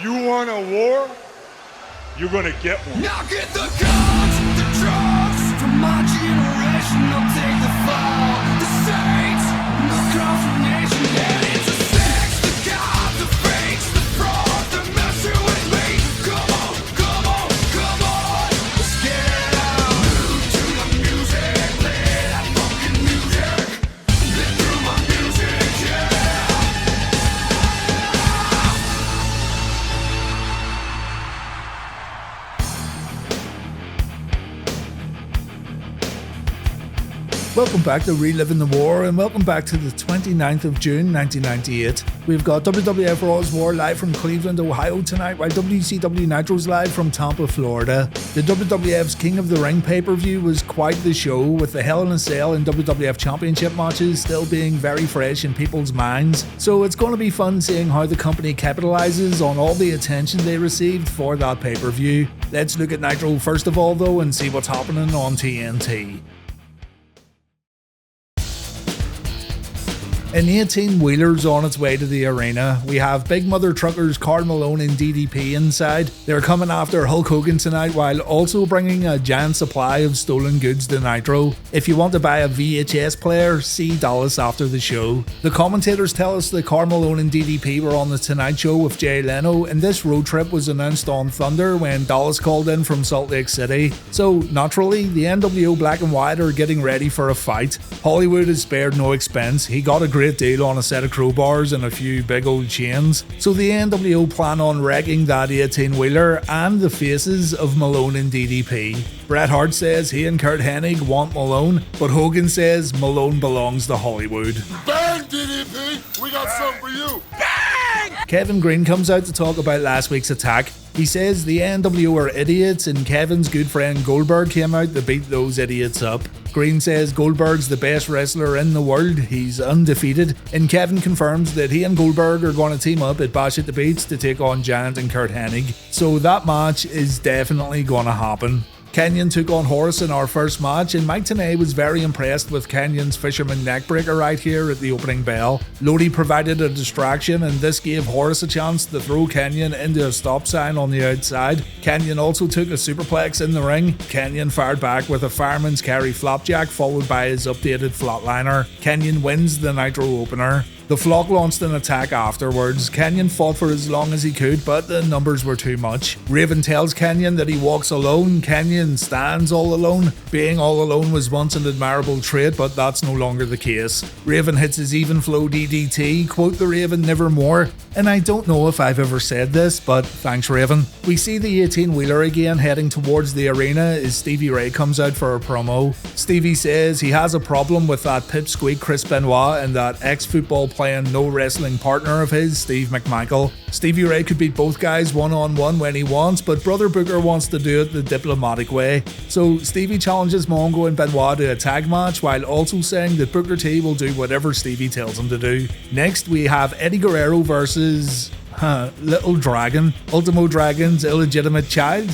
You want a war? You're gonna get one. Now get the guns, the drugs from my generation. I'll take the fall, the saints, no confirmation. And it's a sex, the gods, the fakes, the fraud, the messing with me. Come on, come on, come on, let's get it out. Move to the music, play that fucking music. Live through my music, yeah. Welcome back to Reliving the War, and welcome back to the 29th of June 1998. We've got WWF Raw's War live from Cleveland, Ohio tonight, while WCW Nitro's live from Tampa, Florida. The WWF's King of the Ring pay-per-view was quite the show, with the Hell in a Cell and WWF Championship matches still being very fresh in people's minds. So it's going to be fun seeing how the company capitalizes on all the attention they received for that pay-per-view. Let's look at Nitro first of all though and see what's happening on TNT. An 18-wheeler's on its way to the arena. We have Big Mother Truckers Karl Malone and DDP inside. They're coming after Hulk Hogan tonight while also bringing a giant supply of stolen goods to Nitro. If you want to buy a VHS player, see Dallas after the show. The commentators tell us that Karl Malone and DDP were on the Tonight Show with Jay Leno, and this road trip was announced on Thunder when Dallas called in from Salt Lake City. So naturally, the NWO Black and White are getting ready for a fight. Hollywood has spared no expense. He got a great deal on a set of crowbars and a few big old chains. So the NWO plan on wrecking that 18-wheeler and the faces of Malone and DDP. Bret Hart says he and Kurt Hennig want Malone, but Hogan says Malone belongs to Hollywood. Bang, DDP! We got something for you! Bang! Kevin Greene comes out to talk about last week's attack. He says the NWO are idiots and Kevin's good friend Goldberg came out to beat those idiots up. Greene says Goldberg's the best wrestler in the world, he's undefeated, and Kevin confirms that he and Goldberg are going to team up at Bash at the Beach to take on Giant and Kurt Hennig. So that match is definitely going to happen. Kanyon took on Horace in our first match, and Mike Tenay was very impressed with Kanyon's fisherman neckbreaker right here at the opening bell. Lodi provided a distraction, and this gave Horace a chance to throw Kanyon into a stop sign on the outside. Kanyon also took a superplex in the ring. Kanyon fired back with a fireman's carry flapjack followed by his updated flatliner. Kanyon wins the Nitro opener. The Flock launched an attack afterwards. Kanyon fought for as long as he could, but the numbers were too much. Raven tells Kanyon that he walks alone. Kanyon stands all alone. Being all alone was once an admirable trait, but that's no longer the case. Raven hits his even flow DDT, quote the Raven nevermore, and I don't know if I've ever said this, but thanks Raven. We see the 18-wheeler again heading towards the arena as Stevie Ray comes out for a promo. Stevie says he has a problem with that pipsqueak Chris Benoit and that ex-football playing no wrestling partner of his, Steve McMichael. Stevie Ray could beat both guys one-on-one when he wants, but Brother Booker wants to do it the diplomatic way. So Stevie challenges Mongo and Benoit to a tag match while also saying that Booker T will do whatever Stevie tells him to do. Next we have Eddie Guerrero versus Little Dragon, Ultimo Dragon's illegitimate child,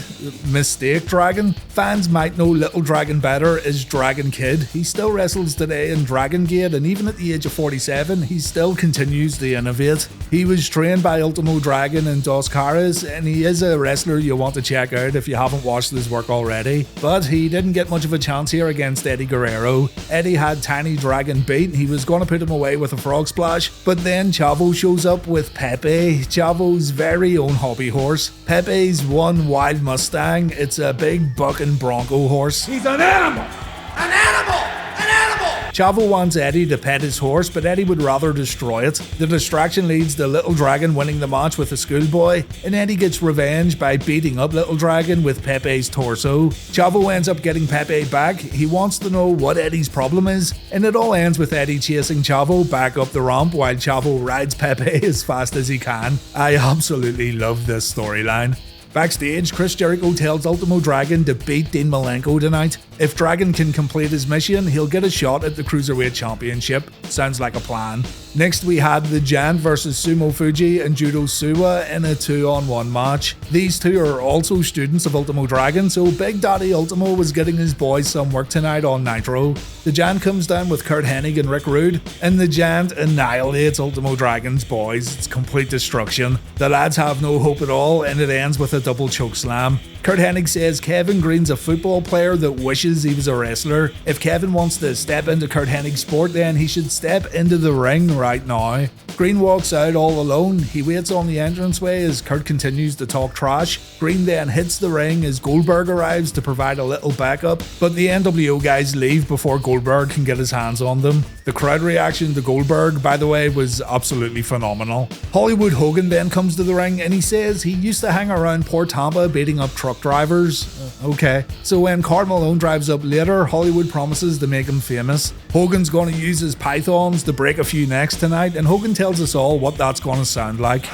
Mistake Dragon. Fans might know Little Dragon better as Dragon Kid. He still wrestles today in Dragon Gate, and even at the age of 47, he still continues to innovate. He was trained by Ultimo Dragon and Dos Caras, and he is a wrestler you want to check out if you haven't watched his work already. But he didn't get much of a chance here against Eddie Guerrero. Eddie had Tiny Dragon beat, he was going to put him away with a frog splash, but then Chavo shows up with Pepe, Chavo's very own hobby horse. Pepe's one wild Mustang. It's a big bucking bronco horse. He's an animal! An animal! An animal! Chavo wants Eddie to pet his horse, but Eddie would rather destroy it. The distraction leads to Little Dragon winning the match with a schoolboy, and Eddie gets revenge by beating up Little Dragon with Pepe's torso. Chavo ends up getting Pepe back. He wants to know what Eddie's problem is, and it all ends with Eddie chasing Chavo back up the ramp while Chavo rides Pepe as fast as he can. I absolutely love this storyline. Backstage, Chris Jericho tells Ultimo Dragon to beat Dean Malenko tonight. If Dragon can complete his mission, he'll get a shot at the Cruiserweight Championship. Sounds like a plan. Next we had the Giant versus Sumo Fuji and Judo Suwa in a 2-on-1 match. These two are also students of Ultimo Dragon, so Big Daddy Ultimo was getting his boys some work tonight on Nitro. The Giant comes down with Kurt Hennig and Rick Rude, and the Giant annihilates Ultimo Dragon's boys. It's complete destruction. The lads have no hope at all, and it ends with a double choke slam. Kurt Hennig says Kevin Greene's a football player that wishes he was a wrestler. If Kevin wants to step into Kurt Hennig's sport, then he should step into the ring right now. Greene walks out all alone. He waits on the entranceway as Kurt continues to talk trash. Greene then hits the ring as Goldberg arrives to provide a little backup, but the NWO guys leave before Goldberg can get his hands on them. The crowd reaction to Goldberg, by the way, was absolutely phenomenal. Hollywood Hogan then comes to the ring and he says he used to hang around Port Tampa beating up truck drivers. Okay. So when Karl Malone drives up later, Hollywood promises to make him famous. Hogan's going to use his pythons to break a few necks tonight, and Hogan tells us all what that's going to sound like.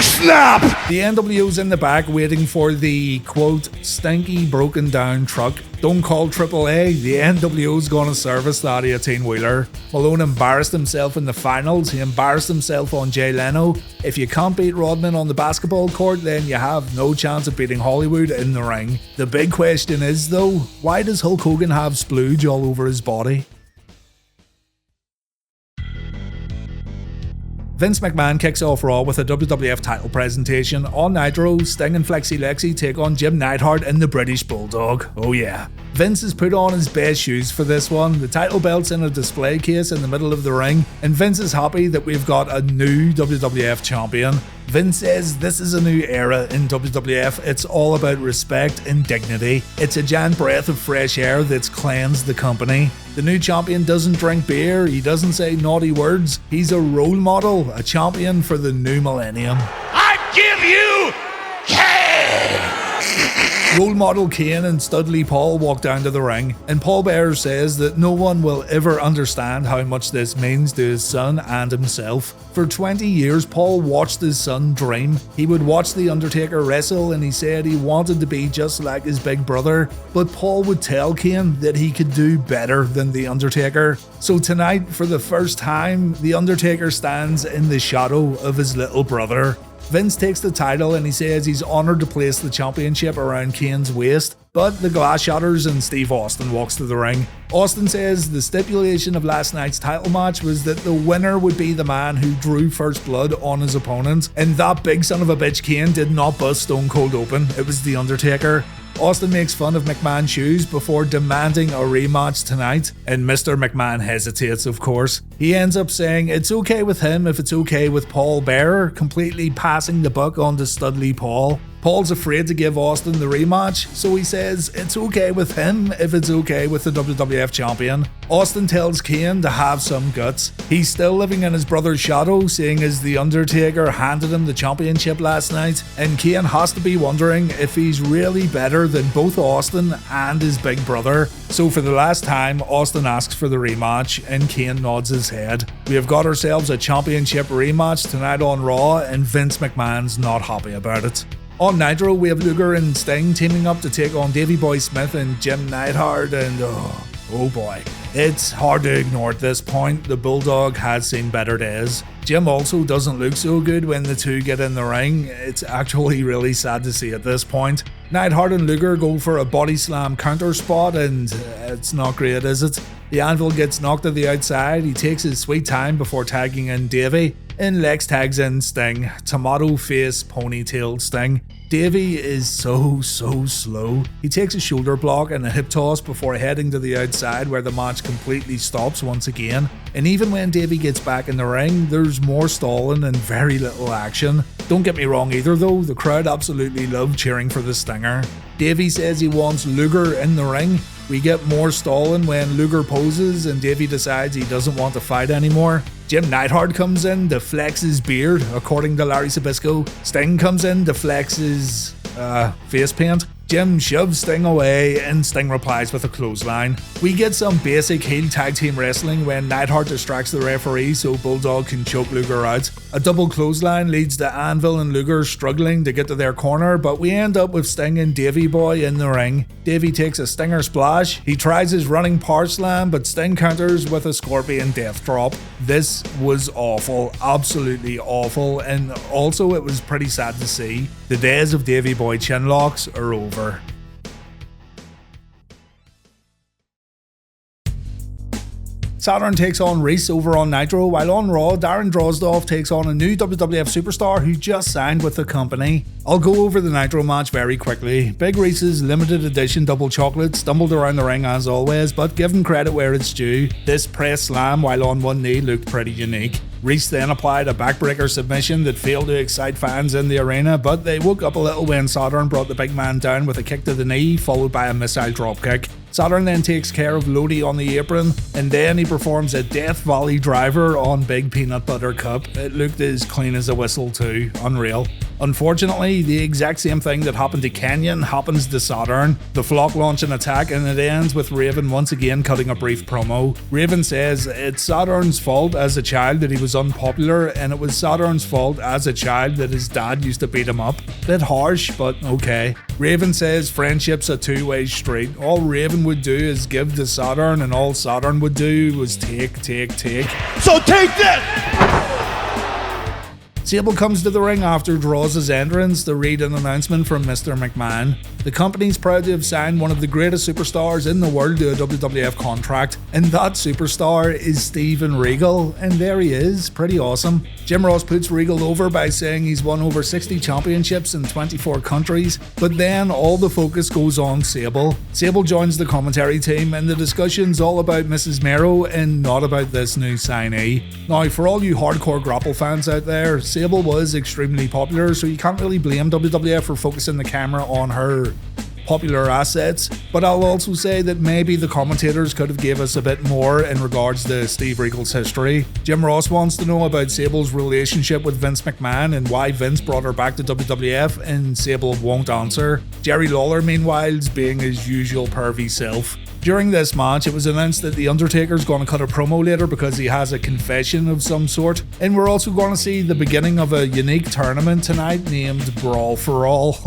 Snap! The NWO's in the back waiting for the, quote, stinky broken down truck. Don't call AAA, the NWO's gonna service that 18-wheeler. Malone embarrassed himself in the finals, he embarrassed himself on Jay Leno. If you can't beat Rodman on the basketball court, then you have no chance of beating Hollywood in the ring. The big question is though, why does Hulk Hogan have splooge all over his body? Vince McMahon kicks off Raw with a WWF title presentation. On Nitro, Sting and Flexi Lexi take on Jim Neidhart and the British Bulldog. Oh yeah. Vince has put on his best shoes for this one. The title belt's in a display case in the middle of the ring, and Vince is happy that we've got a new WWF Champion. Vince says this is a new era in WWF. It's all about respect and dignity. It's a giant breath of fresh air that's cleansed the company. The new champion doesn't drink beer, he doesn't say naughty words. He's a role model, a champion for the new millennium. I give you Kane! Role model Kane and Studley Paul walk down to the ring, and Paul Bearer says that no one will ever understand how much this means to his son and himself. For 20 years, Paul watched his son dream. He would watch The Undertaker wrestle, and he said he wanted to be just like his big brother, but Paul would tell Kane that he could do better than The Undertaker. So tonight, for the first time, The Undertaker stands in the shadow of his little brother. Vince takes the title and he says he's honoured to place the championship around Kane's waist, but the Glass Shatters and Steve Austin walks to the ring. Austin says the stipulation of last night's title match was that the winner would be the man who drew first blood on his opponent, and that big son of a bitch Kane did not bust Stone Cold open, it was The Undertaker. Austin makes fun of McMahon's shoes before demanding a rematch tonight, and Mr. McMahon hesitates, of course. He ends up saying it's okay with him if it's okay with Paul Bearer, completely passing the buck on to Studley Paul. Paul's afraid to give Austin the rematch, so he says it's okay with him if it's okay with the WWF Champion. Austin tells Kane to have some guts. He's still living in his brother's shadow, seeing as The Undertaker handed him the championship last night, and Kane has to be wondering if he's really better than both Austin and his big brother. So for the last time, Austin asks for the rematch, and Kane nods his head. We have got ourselves a championship rematch tonight on Raw, and Vince McMahon's not happy about it. On Nitro, we have Luger and Sting teaming up to take on Davey Boy Smith and Jim Neidhart, and oh boy. It's hard to ignore at this point, the Bulldog has seen better days. Jim also doesn't look so good when the two get in the ring. It's actually really sad to see at this point. Neidhart and Luger go for a body slam counter spot, and it's not great, is it? The anvil gets knocked to the outside, he takes his sweet time before tagging in Davey, and Lex tags in Sting, tomato face ponytailed Sting. Davey is so slow. He takes a shoulder block and a hip toss before heading to the outside, where the match completely stops once again. And even when Davey gets back in the ring, there's more stalling and very little action. Don't get me wrong either though, the crowd absolutely love cheering for the Stinger. Davey says he wants Luger in the ring. We get more stalling when Luger poses and Davey decides he doesn't want to fight anymore. Jim Neidhart comes in to flex his beard, according to Larry Sabisco. Sting comes in to flex his face paint. Jim shoves Sting away and Sting replies with a clothesline. We get some basic heel tag team wrestling when Neidhart distracts the referee so Bulldog can choke Luger out. A double clothesline leads to Anvil and Luger struggling to get to their corner, but we end up with Sting and Davey Boy in the ring. Davey takes a Stinger splash, he tries his running power slam, but Sting counters with a Scorpion death drop. This was awful, absolutely awful, and also it was pretty sad to see. The days of Davey Boy chinlocks are over. Saturn takes on Reese over on Nitro, while on Raw, Darren Drozd takes on a new WWF superstar who just signed with the company. I'll go over the Nitro match very quickly. Big Reese's limited edition double chocolate stumbled around the ring as always, but give him credit where it's due. This press slam while on one knee looked pretty unique. Reese then applied a backbreaker submission that failed to excite fans in the arena, but they woke up a little when Saturn brought the big man down with a kick to the knee, followed by a missile dropkick. Saturn then takes care of Lodi on the apron, and then he performs a Death Valley driver on Big Peanut Butter Cup. It looked as clean as a whistle too, unreal. Unfortunately, the exact same thing that happened to Kanyon happens to Saturn. The Flock launch an attack and it ends with Raven once again cutting a brief promo. Raven says it's Saturn's fault as a child that he was unpopular, and it was Saturn's fault as a child that his dad used to beat him up. Bit harsh, but okay. Raven says friendship's a two-way street. All Raven would do is give to Saturn, and all Saturn would do was take. So take this! Sable comes to the ring after Drozd's entrance to read an announcement from Mr. McMahon. The company's proud to have signed one of the greatest superstars in the world to a WWF contract, and that superstar is Steven Regal, and there he is, pretty awesome. Jim Ross puts Regal over by saying he's won over 60 championships in 24 countries, but then all the focus goes on Sable. Sable joins the commentary team, and the discussion's all about Mrs. Mero and not about this new signee. Now, for all you hardcore grapple fans out there, Sable was extremely popular, so you can't really blame WWF for focusing the camera on her popular assets, but I'll also say that maybe the commentators could have gave us a bit more in regards to Steve Regal's history. Jim Ross wants to know about Sable's relationship with Vince McMahon and why Vince brought her back to WWF, and Sable won't answer. Jerry Lawler meanwhile is being his usual pervy self. During this match, it was announced that The Undertaker's going to cut a promo later because he has a confession of some sort, and we're also going to see the beginning of a unique tournament tonight named Brawl for All.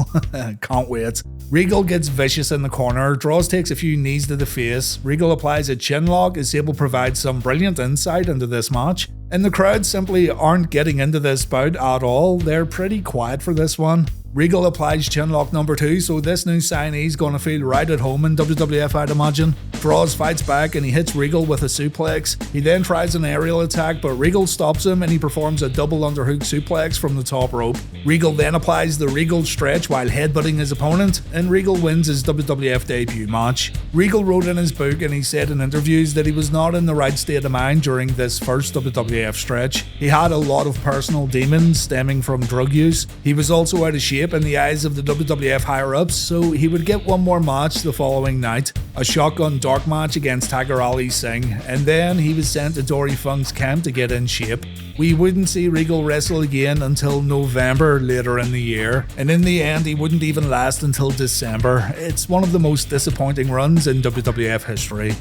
Can't wait. Regal gets vicious in the corner, Drozd takes a few knees to the face, Regal applies a chin lock as Sable provides some brilliant insight into this match, and the crowd simply aren't getting into this bout at all. They're pretty quiet for this one. Regal applies chinlock number 2, so this new signee's gonna feel right at home in WWF, I'd imagine. Drozd fights back and he hits Regal with a suplex. He then tries an aerial attack, but Regal stops him and he performs a double underhook suplex from the top rope. Regal then applies the Regal stretch while headbutting his opponent, and Regal wins his WWF debut match. Regal wrote in his book and he said in interviews that he was not in the right state of mind during this first WWF stretch. He had a lot of personal demons stemming from drug use. He was also out of shape in the eyes of the WWF higher-ups, so he would get one more match the following night, a shotgun dark match against Tiger Ali Singh, and then he was sent to Dory Funk's camp to get in shape. We wouldn't see Regal wrestle again until November later in the year, and in the end he wouldn't even last until December. It's one of the most disappointing runs in WWF history.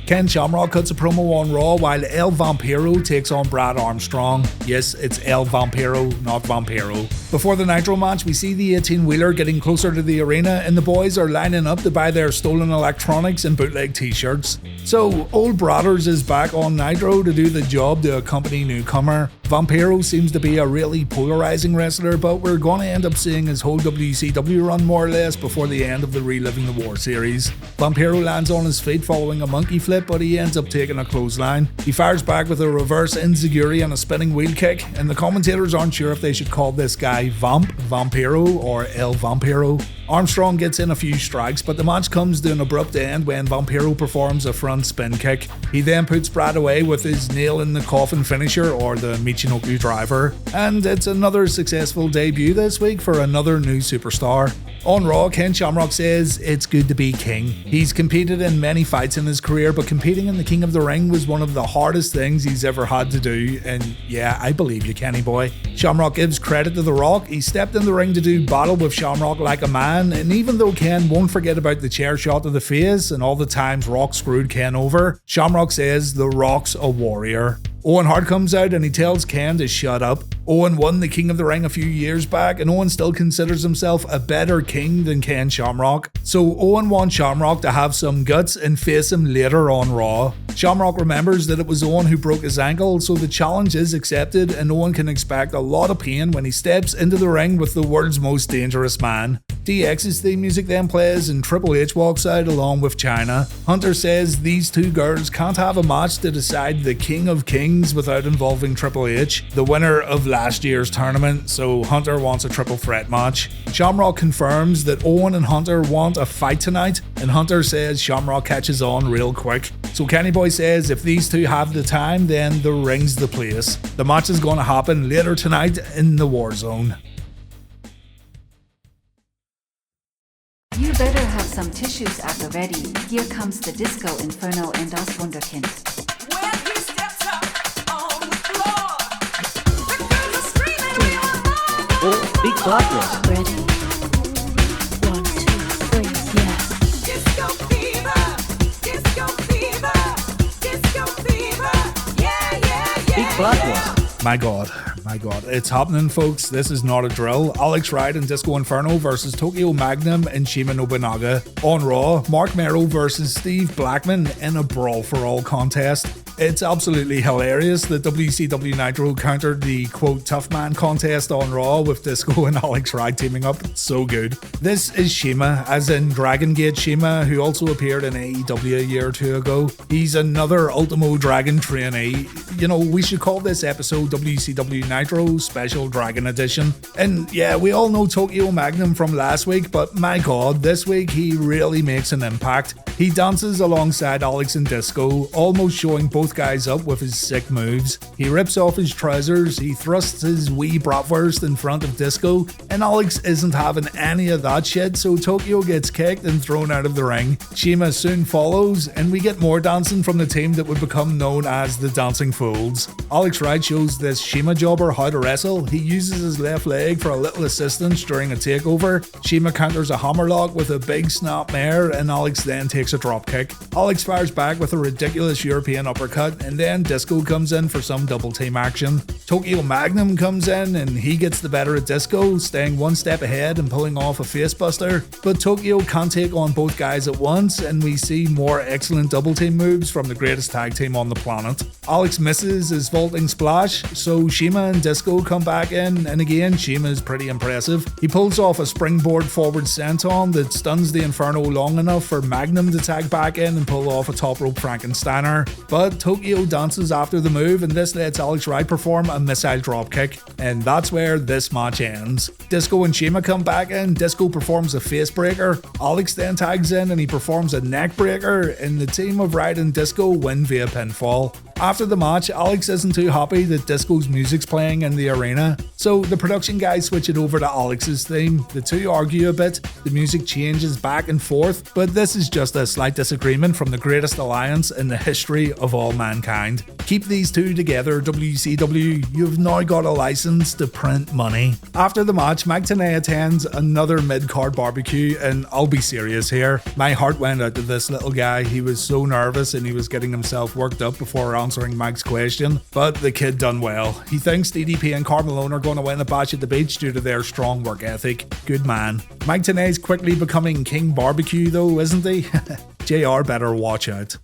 Ken Shamrock cuts a promo on Raw while El Vampiro takes on Brad Armstrong. Yes, it's El Vampiro, not Vampiro. Before the Nitro match, we see the 18-wheeler getting closer to the arena and the boys are lining up to buy their stolen electronics and bootleg t-shirts. So, Old Brothers is back on Nitro to do the job to accompany newcomer. Vampiro seems to be a really polarizing wrestler, but we're going to end up seeing his whole WCW run more or less before the end of the Reliving the War series. Vampiro lands on his feet following a monkey flip, but he ends up taking a clothesline. He fires back with a reverse enziguri and a spinning wheel kick, and the commentators aren't sure if they should call this guy Vampiro or El Vampiro. Armstrong gets in a few strikes, but the match comes to an abrupt end when Vampiro performs a front spin kick. He then puts Brad away with his nail-in-the-coffin finisher, or the Michinoku driver, and it's another successful debut this week for another new superstar. On Raw, Ken Shamrock says it's good to be king. He's competed in many fights in his career, but competing in the King of the Ring was one of the hardest things he's ever had to do, and yeah, I believe you, Kenny boy. Shamrock gives credit to The Rock. He stepped in the ring to do battle with Shamrock like a man, man, and even though Ken won't forget about the chair shot to the face and all the times Rock screwed Ken over, Shamrock says the Rock's a warrior. Owen Hart comes out and he tells Ken to shut up. Owen won the King of the Ring a few years back, and Owen still considers himself a better king than Ken Shamrock. So Owen wants Shamrock to have some guts and face him later on Raw. Shamrock remembers that it was Owen who broke his ankle, so the challenge is accepted, and Owen can expect a lot of pain when he steps into the ring with the world's most dangerous man. DX's theme music then plays and Triple H walks out along with Chyna. Hunter says these two girls can't have a match to decide the King of Kings without involving Triple H, the winner of last year's tournament, so Hunter wants a triple threat match. Shamrock confirms that Owen and Hunter want a fight tonight, and Hunter says Shamrock catches on real quick. So Kenny Boy says if these two have the time, then the ring's the place. The match is going to happen later tonight in the War Zone. You better have some tissues at the ready. Here comes the Disco Inferno and das Wunderkind. When he steps up on the floor, the girls are screaming, we are alive. Oh, big progress. Ready? 1, 2, 3, yeah. Disco fever, disco fever, disco fever, yeah, yeah, yeah. Big progress. My god, it's happening, folks. This is not a drill. Alex Wright and Disco Inferno versus Tokyo Magnum and Shima Nobunaga. On Raw, Mark Mero versus Steve Blackman in a Brawl for All contest. It's absolutely hilarious that WCW Nitro countered the quote tough man contest on Raw with Disco and Alex Wright teaming up. It's so good. This is Shima, as in Dragon Gate Shima, who also appeared in AEW a year or two ago. He's another Ultimo Dragon trainee. You know, we should call this episode WCW Nitro Special Dragon Edition. And yeah, we all know Tokyo Magnum from last week, but my god, this week he really makes an impact. He dances alongside Alex and Disco, almost showing both guys up with his sick moves. He rips off his trousers, he thrusts his wee bratwurst in front of Disco, and Alex isn't having any of that shit, so Tokyo gets kicked and thrown out of the ring. Shima soon follows, and we get more dancing from the team that would become known as the Dancing Fools. Alex Wright shows this Shima jobber how to wrestle. He uses his left leg for a little assistance during a takeover. Shima counters a hammerlock with a big snap mare, and Alex then takes a drop kick. Alex fires back with a ridiculous European uppercut, and then Disco comes in for some double team action. Tokyo Magnum comes in and he gets the better of Disco, staying one step ahead and pulling off a facebuster, but Tokyo can't take on both guys at once, and we see more excellent double team moves from the greatest tag team on the planet. Alex misses his vaulting splash, so Shima and Disco come back in, and again Shima is pretty impressive. He pulls off a springboard forward senton that stuns the Inferno long enough for Magnum to tag back in and pull off a top rope Frankensteiner, but Tokyo dances after the move, and this lets Alex Wright perform a missile dropkick, and that's where this match ends. Disco and Shima come back in, Disco performs a face breaker, Alex then tags in and he performs a neck breaker, and the team of Wright and Disco win via pinfall. After the match, Alex isn't too happy that Disco's music's playing in the arena, so the production guys switch it over to Alex's theme. The two argue a bit, the music changes back and forth, but this is just a slight disagreement from the greatest alliance in the history of all mankind. Keep these two together, WCW, you've now got a license to print money. After the match, Mike Tenay attends another mid-card barbecue, and I'll be serious here, my heart went out to this little guy. He was so nervous and he was getting himself worked up before answering Mike's question, but the kid done well. He thinks DDP and Karl Malone are going to win a Bash at the Beach due to their strong work ethic. Good man. Mike Tenay's quickly becoming King Barbecue though, isn't he? JR better watch out.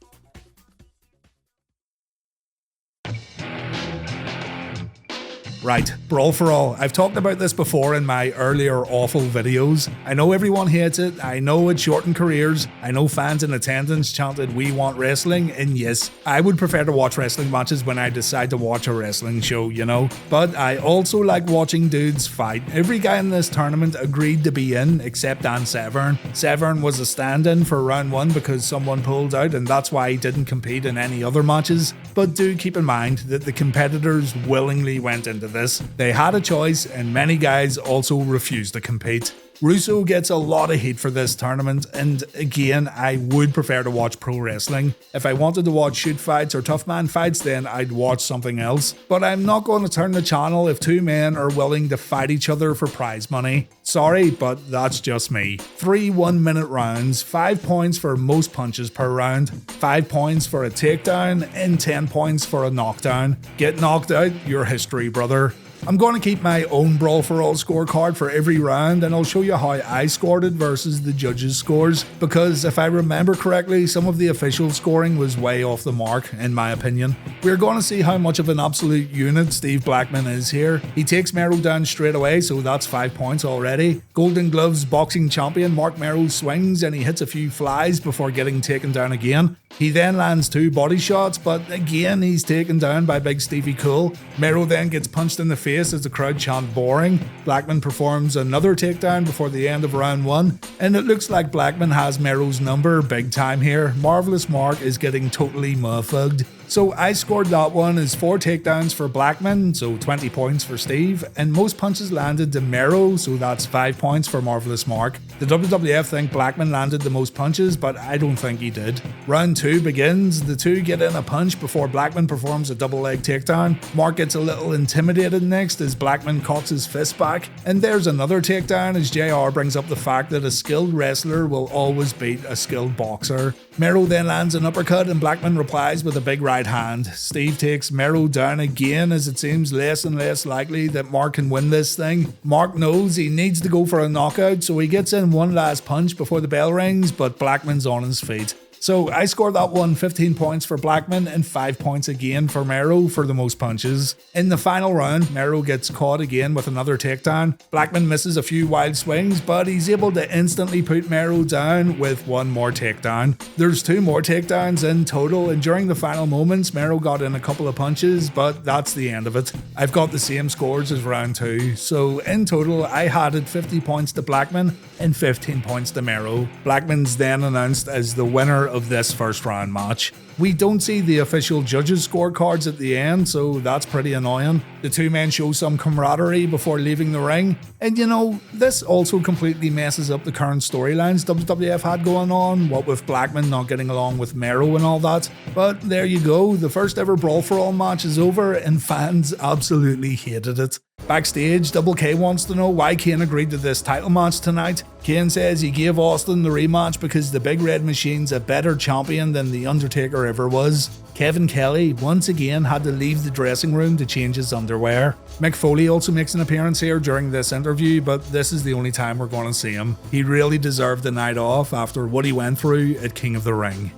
Right, Brawl for All. I've talked about this before in my earlier awful videos. I know everyone hates it, I know it shortened careers, I know fans in attendance chanted "We want wrestling," and yes, I would prefer to watch wrestling matches when I decide to watch a wrestling show, you know? But I also like watching dudes fight. Every guy in this tournament agreed to be in, except Dan Severn. Severn was a stand-in for round 1 because someone pulled out, and that's why he didn't compete in any other matches. But do keep in mind that the competitors willingly went into this. They had a choice, and many guys also refused to compete. Russo gets a lot of hate for this tournament, and again, I would prefer to watch pro wrestling. If I wanted to watch shoot fights or tough man fights, then I'd watch something else. But I'm not going to turn the channel if two men are willing to fight each other for prize money. Sorry, but that's just me. 3 1-minute rounds, 5 points for most punches per round, 5 points for a takedown, and 10 points for a knockdown. Get knocked out, you're history, brother. I'm going to keep my own Brawl for All scorecard for every round, and I'll show you how I scored it versus the judges' scores, because if I remember correctly, some of the official scoring was way off the mark, in my opinion. We're going to see how much of an absolute unit Steve Blackman is here. He takes Mero down straight away, so that's 5 points already. Golden Gloves boxing champion Mark Mero swings and he hits a few flies before getting taken down again. He then lands 2 body shots, but again he's taken down by Big Stevie Cool. Mero then gets punched in the face as the crowd chant boring. Blackman performs another takedown before the end of round 1, and it looks like Blackman has Mero's number big time here. Marvelous Mark is getting totally muffugged. So I scored that one as 4 takedowns for Blackman, so 20 points for Steve, and most punches landed to Mero, so that's 5 points for Marvelous Mark. The WWF think Blackman landed the most punches, but I don't think he did. Round 2 begins, the two get in a punch before Blackman performs a double leg takedown. Mark gets a little intimidated next as Blackman cocks his fist back, and there's another takedown as JR brings up the fact that a skilled wrestler will always beat a skilled boxer. Mero then lands an uppercut and Blackman replies with a big right hand. Steve takes Mero down again as it seems less and less likely that Mark can win this thing. Mark knows he needs to go for a knockout, so he gets in one last punch before the bell rings, but Blackman's on his feet. So I scored that one 15 points for Blackman and 5 points again for Mero for the most punches. In the final round, Mero gets caught again with another takedown. Blackman misses a few wild swings, but he's able to instantly put Mero down with one more takedown. There's 2 more takedowns in total, and during the final moments, Mero got in a couple of punches, but that's the end of it. I've got the same scores as round 2, so in total, I handed 50 points to Blackman and 15 points to Mero. Blackman's then announced as the winner of this first round match. We don't see the official judges' scorecards at the end, so that's pretty annoying. The two men show some camaraderie before leaving the ring, and you know, this also completely messes up the current storylines WWF had going on, what with Blackman not getting along with Mero and all that. But there you go, the first ever Brawl for All match is over, and fans absolutely hated it. Backstage, Double K wants to know why Kane agreed to this title match tonight. Kane says he gave Austin the rematch because the Big Red Machine's a better champion than The Undertaker ever was. Kevin Kelly once again had to leave the dressing room to change his underwear. Mick Foley also makes an appearance here during this interview, but this is the only time we're going to see him. He really deserved the night off after what he went through at King of the Ring.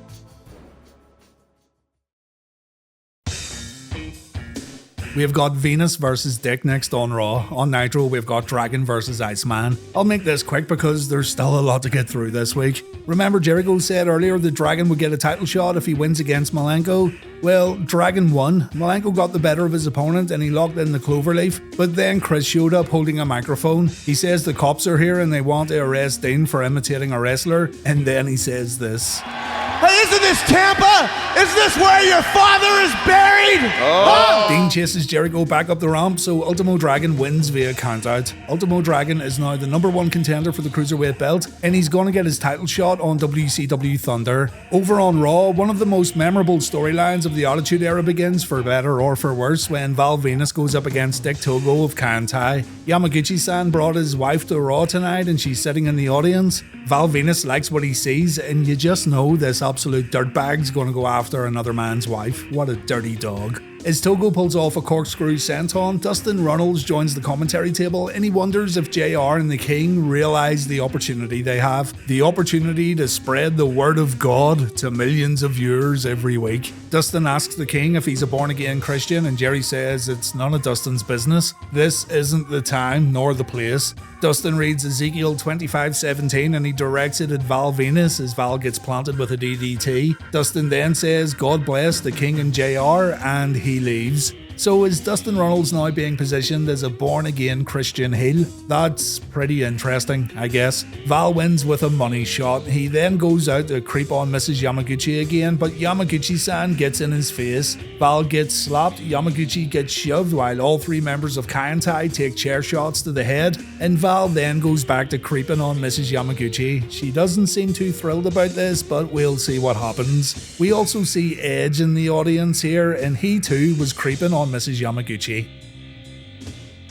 We've got Venus versus Dick next on Raw. On Nitro, we've got Dragon versus Iceman. I'll make this quick because there's still a lot to get through this week. Remember Jericho said earlier that Dragon would get a title shot if he wins against Malenko? Well, Dragon won. Malenko got the better of his opponent and he locked in the cloverleaf, but then Chris showed up holding a microphone. He says the cops are here and they want to arrest Dean for imitating a wrestler, and then he says this. Hey, isn't this Tampa? Isn't this where your father is buried? Oh. Dean chases Jericho back up the ramp, so Ultimo Dragon wins via countout. Ultimo Dragon is now the #1 contender for the Cruiserweight belt, and he's going to get his title shot on WCW Thunder. Over on Raw, one of the most memorable storylines of the Attitude Era begins, for better or for worse, when Val Venus goes up against Dick Togo of Kantai. Yamaguchi-san brought his wife to Raw tonight, and she's sitting in the audience. Val Venus likes what he sees, and you just know this absolute dirtbag's going to go after another man's wife. What a dirty dog. As Togo pulls off a corkscrew senton, Dustin Runnels joins the commentary table and he wonders if JR and the King realise the opportunity they have. The opportunity to spread the word of God to millions of viewers every week. Dustin asks the King if he's a born-again Christian and Jerry says it's none of Dustin's business. This isn't the time nor the place. Dustin reads Ezekiel 25:17 and he directs it at Val Venus as Val gets planted with a DDT. Dustin then says, God bless the King and JR, and he leaves. So is Dustin Runnels now being positioned as a born-again Christian heel? That's pretty interesting, I guess. Val wins with a money shot. He then goes out to creep on Mrs. Yamaguchi again, but Yamaguchi-san gets in his face. Val gets slapped, Yamaguchi gets shoved while all three members of Kaientai take chair shots to the head, and Val then goes back to creeping on Mrs. Yamaguchi. She doesn't seem too thrilled about this, but we'll see what happens. We also see Edge in the audience here, and he too was creeping on Mrs. Yamaguchi.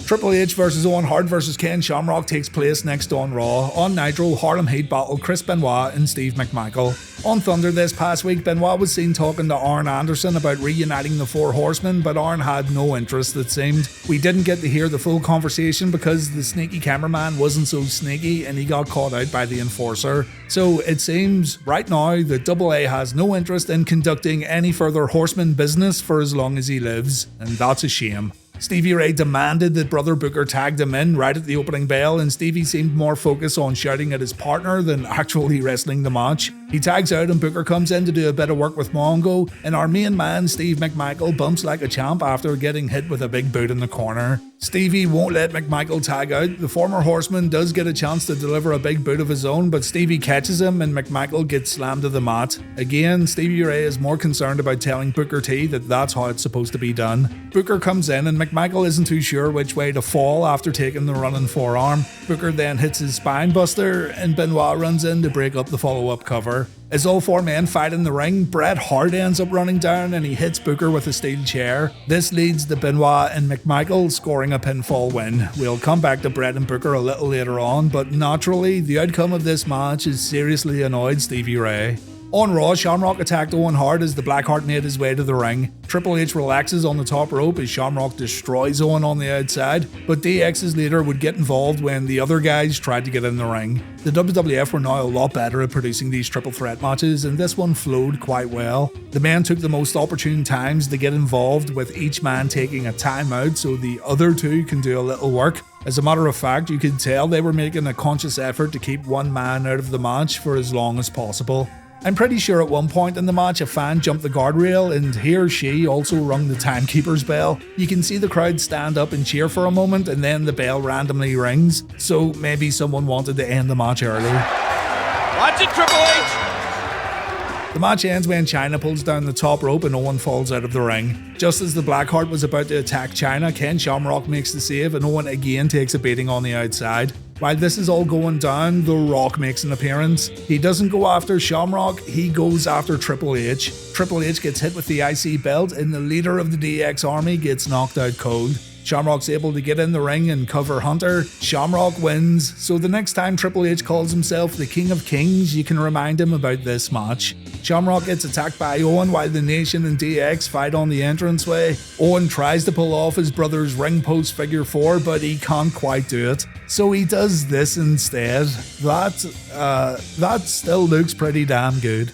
Triple H vs Owen Hart vs Ken Shamrock takes place next on Raw. On Nitro, Harlem Heat battle Chris Benoit and Steve McMichael. On Thunder this past week, Benoit was seen talking to Arn Anderson about reuniting the Four Horsemen, but Arn had no interest, it seemed. We didn't get to hear the full conversation because the sneaky cameraman wasn't so sneaky and he got caught out by the enforcer. So it seems right now that AA has no interest in conducting any further Horseman business for as long as he lives, and that's a shame. Stevie Ray demanded that Brother Booker tagged him in right at the opening bell, and Stevie seemed more focused on shouting at his partner than actually wrestling the match. He tags out and Booker comes in to do a bit of work with Mongo, and our main man Steve McMichael bumps like a champ after getting hit with a big boot in the corner. Stevie won't let McMichael tag out. The former Horseman does get a chance to deliver a big boot of his own, but Stevie catches him and McMichael gets slammed to the mat. Again, Stevie Ray is more concerned about telling Booker T that that's how it's supposed to be done. Booker comes in and McMichael isn't too sure which way to fall after taking the running forearm. Booker then hits his spine buster and Benoit runs in to break up the follow-up cover. As all four men fight in the ring, Bret Hart ends up running down and he hits Booker with a steel chair. This leads to Benoit and McMichael scoring a pinfall win. We'll come back to Bret and Booker a little later on, but naturally, the outcome of this match has seriously annoyed Stevie Ray. On Raw, Shamrock attacked Owen Hart as the Blackheart made his way to the ring. Triple H relaxes on the top rope as Shamrock destroys Owen on the outside, but DX's leader would get involved when the other guys tried to get in the ring. The WWF were now a lot better at producing these triple threat matches, and this one flowed quite well. The men took the most opportune times to get involved, with each man taking a timeout so the other two can do a little work. As a matter of fact, you could tell they were making a conscious effort to keep one man out of the match for as long as possible. I'm pretty sure at one point in the match a fan jumped the guardrail and he or she also rung the timekeeper's bell. You can see the crowd stand up and cheer for a moment and then the bell randomly rings, so maybe someone wanted to end the match early. Watch it, Triple H! The match ends when Chyna pulls down the top rope and Owen falls out of the ring. Just as the Blackheart was about to attack Chyna, Ken Shamrock makes the save and Owen again takes a beating on the outside. While this is all going down, The Rock makes an appearance. He doesn't go after Shamrock, he goes after Triple H. Triple H gets hit with the IC belt and the leader of the DX army gets knocked out cold. Shamrock's able to get in the ring and cover Hunter. Shamrock wins, so the next time Triple H calls himself the King of Kings, you can remind him about this match. Shamrock gets attacked by Owen while the Nation and DX fight on the entranceway. Owen tries to pull off his brother's ring post figure 4, but he can't quite do it. So he does this instead. That still looks pretty damn good.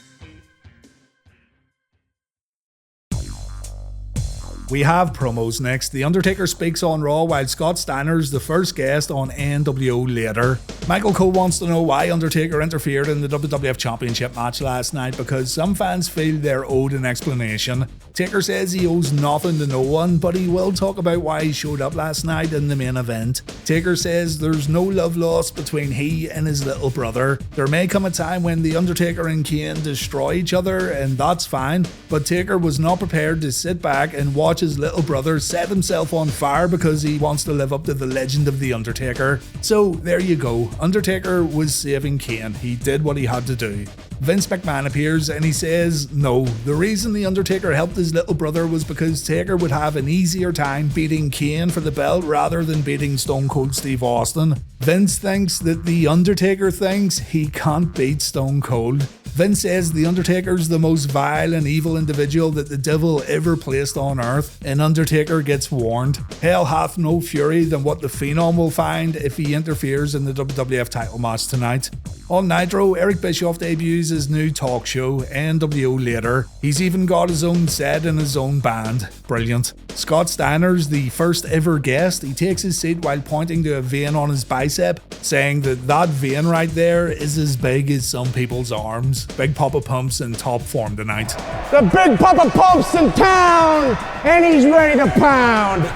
We have promos next. The Undertaker speaks on Raw while Scott Steiner's the first guest on NWO later. Michael Cole wants to know why Undertaker interfered in the WWF Championship match last night because some fans feel they're owed an explanation. Taker says he owes nothing to no one, but he will talk about why he showed up last night in the main event. Taker says there's no love lost between he and his little brother. There may come a time when the Undertaker and Kane destroy each other, and that's fine, but Taker was not prepared to sit back and watch his little brother set himself on fire because he wants to live up to the legend of the Undertaker. So there you go, Undertaker was saving Kane. He did what he had to do. Vince McMahon appears and he says no, the reason the Undertaker helped his little brother was because Taker would have an easier time beating Kane for the belt rather than beating Stone Cold Steve Austin. Vince thinks that the Undertaker thinks he can't beat Stone Cold. Vince says the Undertaker's the most vile and evil individual that the devil ever placed on earth, and Undertaker gets warned. Hell hath no fury than what the Phenom will find if he interferes in the WWF title match tonight. On Nitro, Eric Bischoff debuts his new talk show, NWO Later. He's even got his own set and his own band. Brilliant. Scott Steiner's the first ever guest. He takes his seat while pointing to a vein on his bicep, saying that vein right there is as big as some people's arms. Big Papa Pump's in top form tonight. The Big Papa Pump's in town, and he's ready to pound.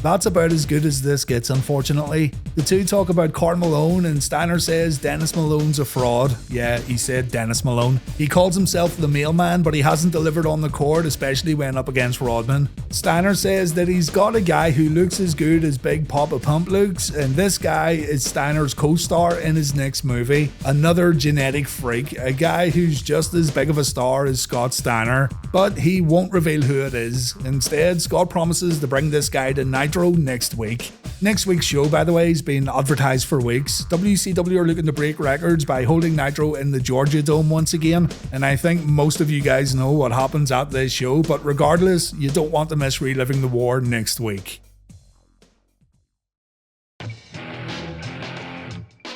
That's about as good as this gets, unfortunately. The two talk about Karl Malone, and Steiner says Dennis Malone's a fraud. Yeah, he said Dennis Malone. He calls himself the mailman, but he hasn't delivered on the court, especially when up against Rodman. Steiner says that he's got a guy who looks as good as Big Papa Pump looks, and this guy is Steiner's co-star in his next movie. Another genetic freak, a guy who's just as big of a star as Scott Steiner, but he won't reveal who it is. Instead, Scott promises to bring this guy to Nitro next week. Next week's show, by the way, has been advertised for weeks. WCW are looking to break records by holding Nitro in the Georgia Dome once again, and I think most of you guys know what happens at this show, but regardless, you don't want to miss Reliving the War next week.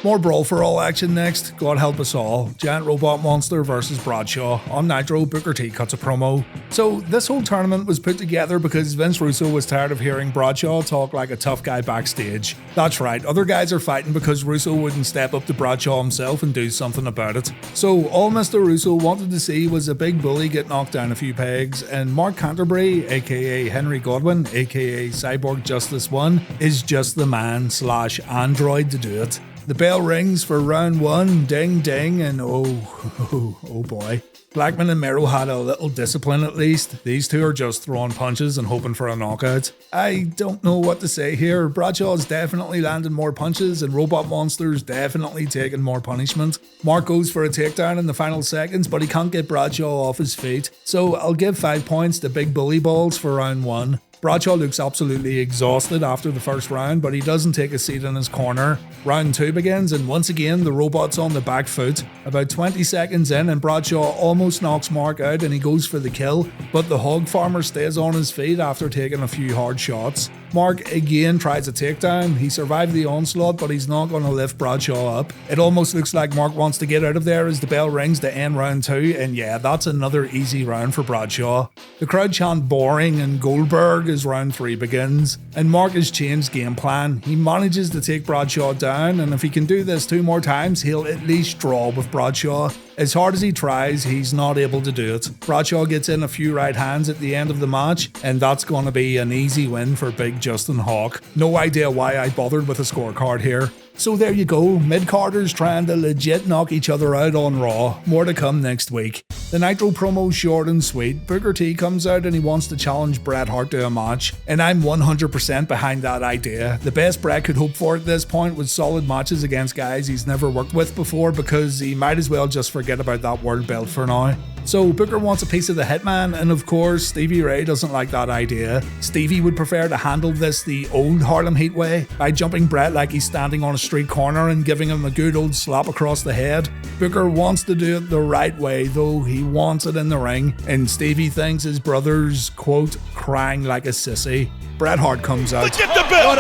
More Brawl for All action next, God help us all. Giant Robot Monster versus Bradshaw. On Nitro, Booker T cuts a promo. So this whole tournament was put together because Vince Russo was tired of hearing Bradshaw talk like a tough guy backstage. That's right, other guys are fighting because Russo wouldn't step up to Bradshaw himself and do something about it. So all Mr. Russo wanted to see was a big bully get knocked down a few pegs, and Mark Canterbury, aka Henry Godwin, aka Cyborg Justice 1, is just the man / android to do it. The bell rings for round 1, ding ding, and oh boy. Blackman and Mero had a little discipline at least. These two are just throwing punches and hoping for a knockout. I don't know what to say here. Bradshaw's definitely landing more punches and Robot Monster's definitely taking more punishment. Mark goes for a takedown in the final seconds, but he can't get Bradshaw off his feet. So I'll give 5 points to Big Bully Balls for round 1. Bradshaw looks absolutely exhausted after the first round, but he doesn't take a seat in his corner. Round 2 begins, and once again the robot's on the back foot. About 20 seconds in, and Bradshaw almost knocks Mark out and he goes for the kill, but the hog farmer stays on his feet after taking a few hard shots. Mark again tries a takedown. He survived the onslaught, but he's not going to lift Bradshaw up. It almost looks like Mark wants to get out of there as the bell rings to end round 2, and yeah, that's another easy round for Bradshaw. The crowd chant boring and Goldberg as round 3 begins, and Mark has changed game plan. He manages to take Bradshaw down, and if he can do this 2 more times, he'll at least draw with Bradshaw. As hard as he tries, he's not able to do it. Bradshaw gets in a few right hands at the end of the match, and that's going to be an easy win for Big Justin Hawk. No idea why I bothered with a scorecard here. So there you go, mid-carders trying to legit knock each other out on Raw. More to come next week. The Nitro promo's short and sweet. Booker T comes out and he wants to challenge Bret Hart to a match, and I'm 100% behind that idea. The best Bret could hope for at this point was solid matches against guys he's never worked with before, because he might as well just forget about that world belt for now. So Booker wants a piece of the Hitman, and of course Stevie Ray doesn't like that idea. Stevie would prefer to handle this the old Harlem Heat way, by jumping Bret like he's standing on a street corner and giving him a good old slap across the head. Booker wants to do it the right way though, he wants it in the ring, and Stevie thinks his brother's, quote, crying like a sissy. Bret Hart comes out. Get the bell!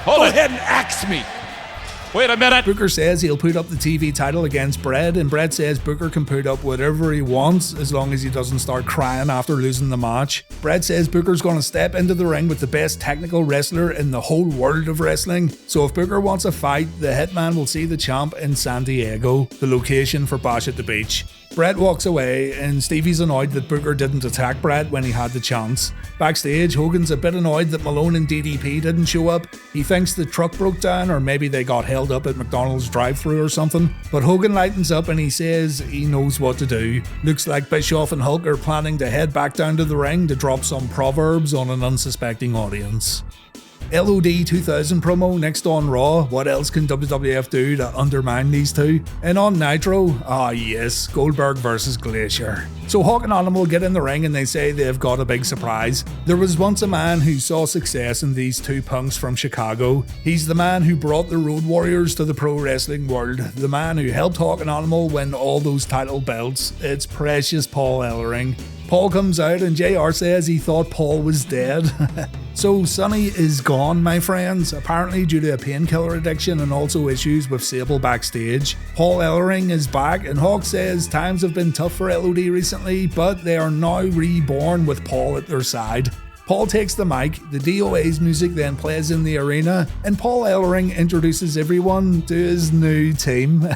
Go ahead and axe me! Wait a minute. Booker says he'll put up the TV title against Bret, and Bret says Booker can put up whatever he wants as long as he doesn't start crying after losing the match. Bret says Booker's going to step into the ring with the best technical wrestler in the whole world of wrestling. So if Booker wants a fight, the Hitman will see the champ in San Diego, the location for Bash at the Beach. Bret walks away, and Stevie's annoyed that Booker didn't attack Bret when he had the chance. Backstage, Hogan's a bit annoyed that Malone and DDP didn't show up. He thinks the truck broke down, or maybe they got held up at McDonald's drive-thru or something. But Hogan lightens up and he says he knows what to do. Looks like Bischoff and Hulk are planning to head back down to the ring to drop some proverbs on an unsuspecting audience. LOD 2000 promo next on Raw. What else can WWF do to undermine these two? And on Nitro, yes, Goldberg versus Glacier. So Hawk and Animal get in the ring and they say they've got a big surprise. There was once a man who saw success in these two punks from Chicago. He's the man who brought the Road Warriors to the pro wrestling world. The man who helped Hawk and Animal win all those title belts. It's precious Paul Ellering. Paul comes out and JR says he thought Paul was dead. So Sonny is gone, my friends, apparently due to a painkiller addiction and also issues with Sable backstage. Paul Ellering is back and Hawk says times have been tough for LOD recently, but they are now reborn with Paul at their side. Paul takes the mic, the DOA's music then plays in the arena, and Paul Ellering introduces everyone to his new team.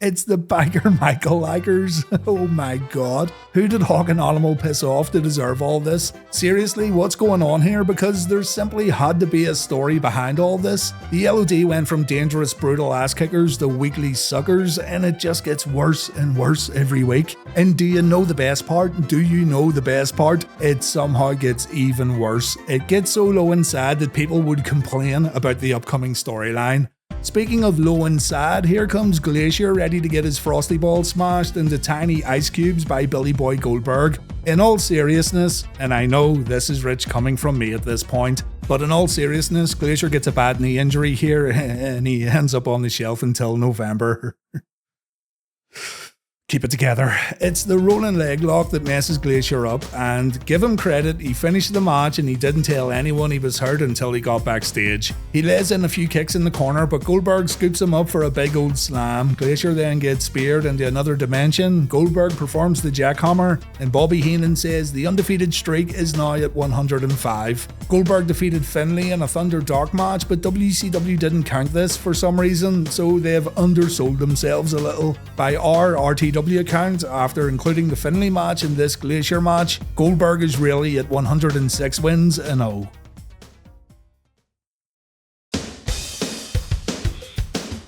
It's the Biker Michael Likers. Oh my god. Who did Hawk and Animal piss off to deserve all this? Seriously, what's going on here? Because there simply had to be a story behind all this. The LOD went from dangerous, brutal ass kickers to weekly suckers, and it just gets worse and worse every week. And do you know the best part? Do you know the best part? It somehow gets even worse. It gets so low and sad that people would complain about the upcoming storyline. Speaking of low and sad, here comes Glacier ready to get his frosty ball smashed into tiny ice cubes by Billy Boy Goldberg. In all seriousness, and I know this is rich coming from me at this point, but in all seriousness, Glacier gets a bad knee injury here and he ends up on the shelf until November. Keep it together. It's the rolling leg lock that messes Glacier up, and give him credit, he finished the match and he didn't tell anyone he was hurt until he got backstage. He lays in a few kicks in the corner, but Goldberg scoops him up for a big old slam. Glacier then gets speared into another dimension. Goldberg performs the jackhammer, and Bobby Heenan says the undefeated streak is now at 105. Goldberg defeated Finlay in a Thunder Dark match, but WCW didn't count this for some reason, so they've undersold themselves a little. By our RTW account, after including the Finlay match and this Glacier match, Goldberg is really at 106 wins and 0.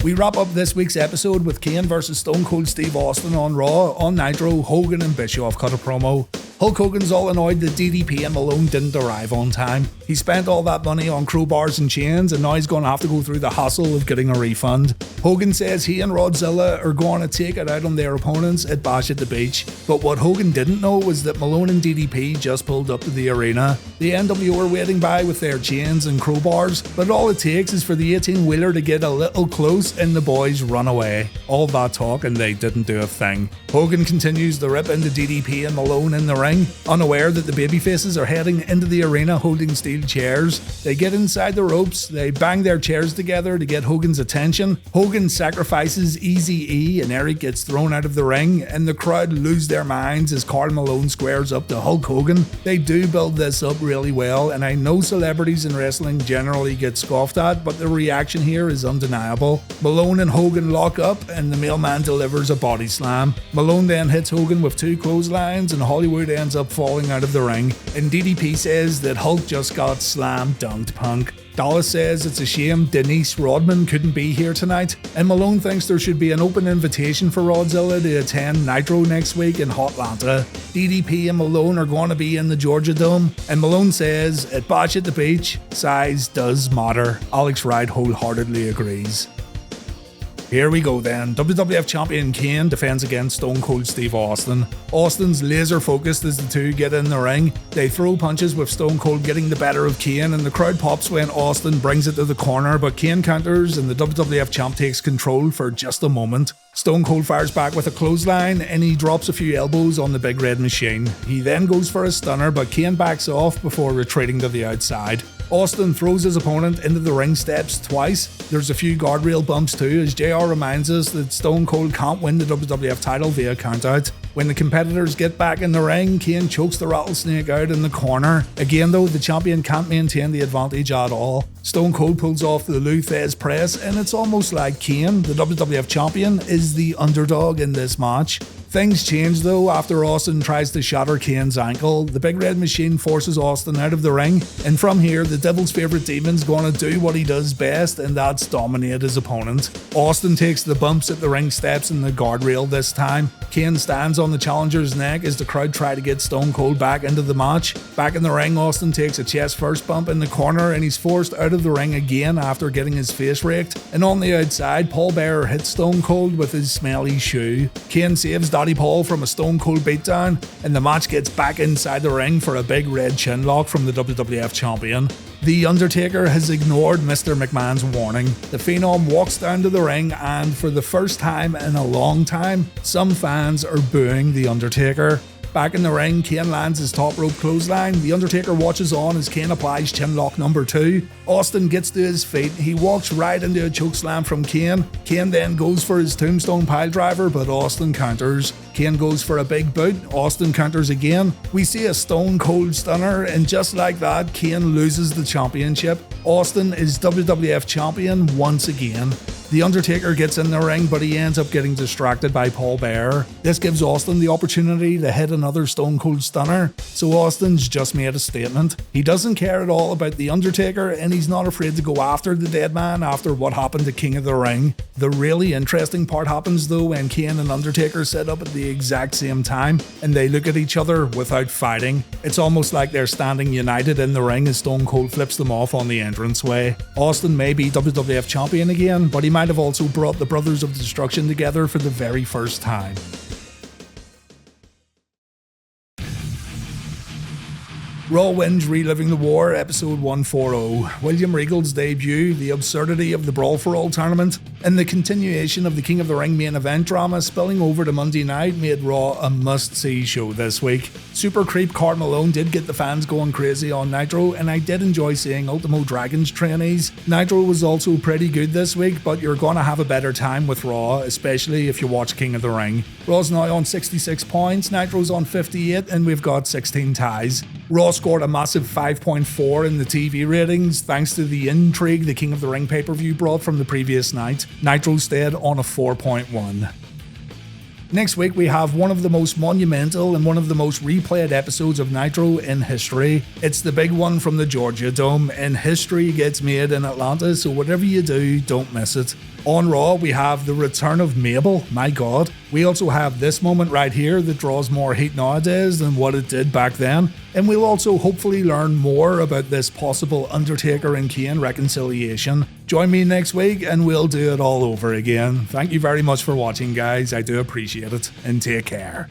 We wrap up this week's episode with Kane vs Stone Cold Steve Austin on Raw. On Nitro, Hogan and Bischoff cut a promo. Hulk Hogan's all annoyed that DDP and Malone didn't arrive on time. He spent all that money on crowbars and chains, and now he's going to have to go through the hassle of getting a refund. Hogan says he and Rodzilla are going to take it out on their opponents at Bash at the Beach. But what Hogan didn't know was that Malone and DDP just pulled up to the arena. The NWO are waiting by with their chains and crowbars, but all it takes is for the 18-wheeler to get a little close and the boys run away. All that talk and they didn't do a thing. Hogan continues to rip into DDP and Malone in the ring, unaware that the babyfaces are heading into the arena holding steel chairs. They get inside the ropes, they bang their chairs together to get Hogan's attention. Hogan sacrifices Eazy-E and Eric gets thrown out of the ring, and the crowd lose their minds as Karl Malone squares up to Hulk Hogan. They do build this up really well, and I know celebrities in wrestling generally get scoffed at, but the reaction here is undeniable. Malone and Hogan lock up, and the mailman delivers a body slam. Malone then hits Hogan with 2 clotheslines, and Hollywood ends up falling out of the ring. And DDP says that Hulk just got slam dunked, punk. Dallas says it's a shame Dennis Rodman couldn't be here tonight, and Malone thinks there should be an open invitation for Rodzilla to attend Nitro next week in Hotlanta. DDP and Malone are going to be in the Georgia Dome, and Malone says at Bash at the Beach, size does matter. Alex Wright wholeheartedly agrees. Here we go then. WWF Champion Kane defends against Stone Cold Steve Austin. Austin's laser focused as the two get in the ring. They throw punches with Stone Cold getting the better of Kane, and the crowd pops when Austin brings it to the corner, but Kane counters and the WWF Champ takes control for just a moment. Stone Cold fires back with a clothesline and he drops a few elbows on the Big Red Machine. He then goes for a stunner, but Kane backs off before retreating to the outside. Austin throws his opponent into the ring steps twice. There's a few guardrail bumps too, as JR reminds us that Stone Cold can't win the WWF title via countout. When the competitors get back in the ring, Kane chokes the rattlesnake out in the corner. Again though, the champion can't maintain the advantage at all. Stone Cold pulls off the Lou Thesz press, and it's almost like Kane, the WWF champion, is the underdog in this match. Things change though after Austin tries to shatter Kane's ankle. The Big Red Machine forces Austin out of the ring, and from here the Devil's favourite demon's gonna do what he does best, and that's dominate his opponent. Austin takes the bumps at the ring steps and the guardrail this time. Kane stands on the challenger's neck as the crowd try to get Stone Cold back into the match. Back in the ring, Austin takes a chest first bump in the corner and he's forced out of the ring again after getting his face raked. And on the outside, Paul Bearer hits Stone Cold with his smelly shoe. Kane saves Daddy Paul from a Stone Cold beatdown, and the match gets back inside the ring for a big red chin lock from the WWF Champion. The Undertaker has ignored Mr. McMahon's warning. The Phenom walks down to the ring, and for the first time in a long time, some fans are booing The Undertaker. Back in the ring, Kane lands his top rope clothesline. The Undertaker watches on as Kane applies chinlock number 2. Austin gets to his feet. He walks right into a chokeslam from Kane. Kane then goes for his tombstone piledriver, but Austin counters. Kane goes for a big boot. Austin counters again. We see a stone cold stunner, and just like that, Kane loses the championship. Austin is WWF Champion once again. The Undertaker gets in the ring, but he ends up getting distracted by Paul Bearer. This gives Austin the opportunity to hit another Stone Cold Stunner, so Austin's just made a statement. He doesn't care at all about the Undertaker, and he's not afraid to go after the dead man after what happened to King of the Ring. The really interesting part happens though when Kane and Undertaker set up at the exact same time, and they look at each other without fighting. It's almost like they're standing united in the ring as Stone Cold flips them off on the entranceway. Austin may be WWF Champion again, but he might have also brought the Brothers of Destruction together for the very first time. Raw wins Reliving the War, episode 140. William Regal's debut, the absurdity of the Brawl for All tournament, and the continuation of the King of the Ring main event drama spilling over to Monday night made Raw a must-see show this week. Super creep Karl Malone did get the fans going crazy on Nitro, and I did enjoy seeing Ultimo Dragon's trainees. Nitro was also pretty good this week, but you're gonna have a better time with Raw, especially if you watch King of the Ring. Raw's now on 66 points, Nitro's on 58, and we've got 16 ties. Raw scored a massive 5.4 in the TV ratings thanks to the intrigue the King of the Ring pay-per-view brought from the previous night. Nitro stayed on a 4.1. Next week we have one of the most monumental and one of the most replayed episodes of Nitro in history. It's the big one from the Georgia Dome, and history gets made in Atlanta, so whatever you do, don't miss it. On Raw, we have the return of Mabel, my god. We also have this moment right here that draws more heat nowadays than what it did back then. And we'll also hopefully learn more about this possible Undertaker and Kane reconciliation. Join me next week and we'll do it all over again. Thank you very much for watching, guys. I do appreciate it, and take care.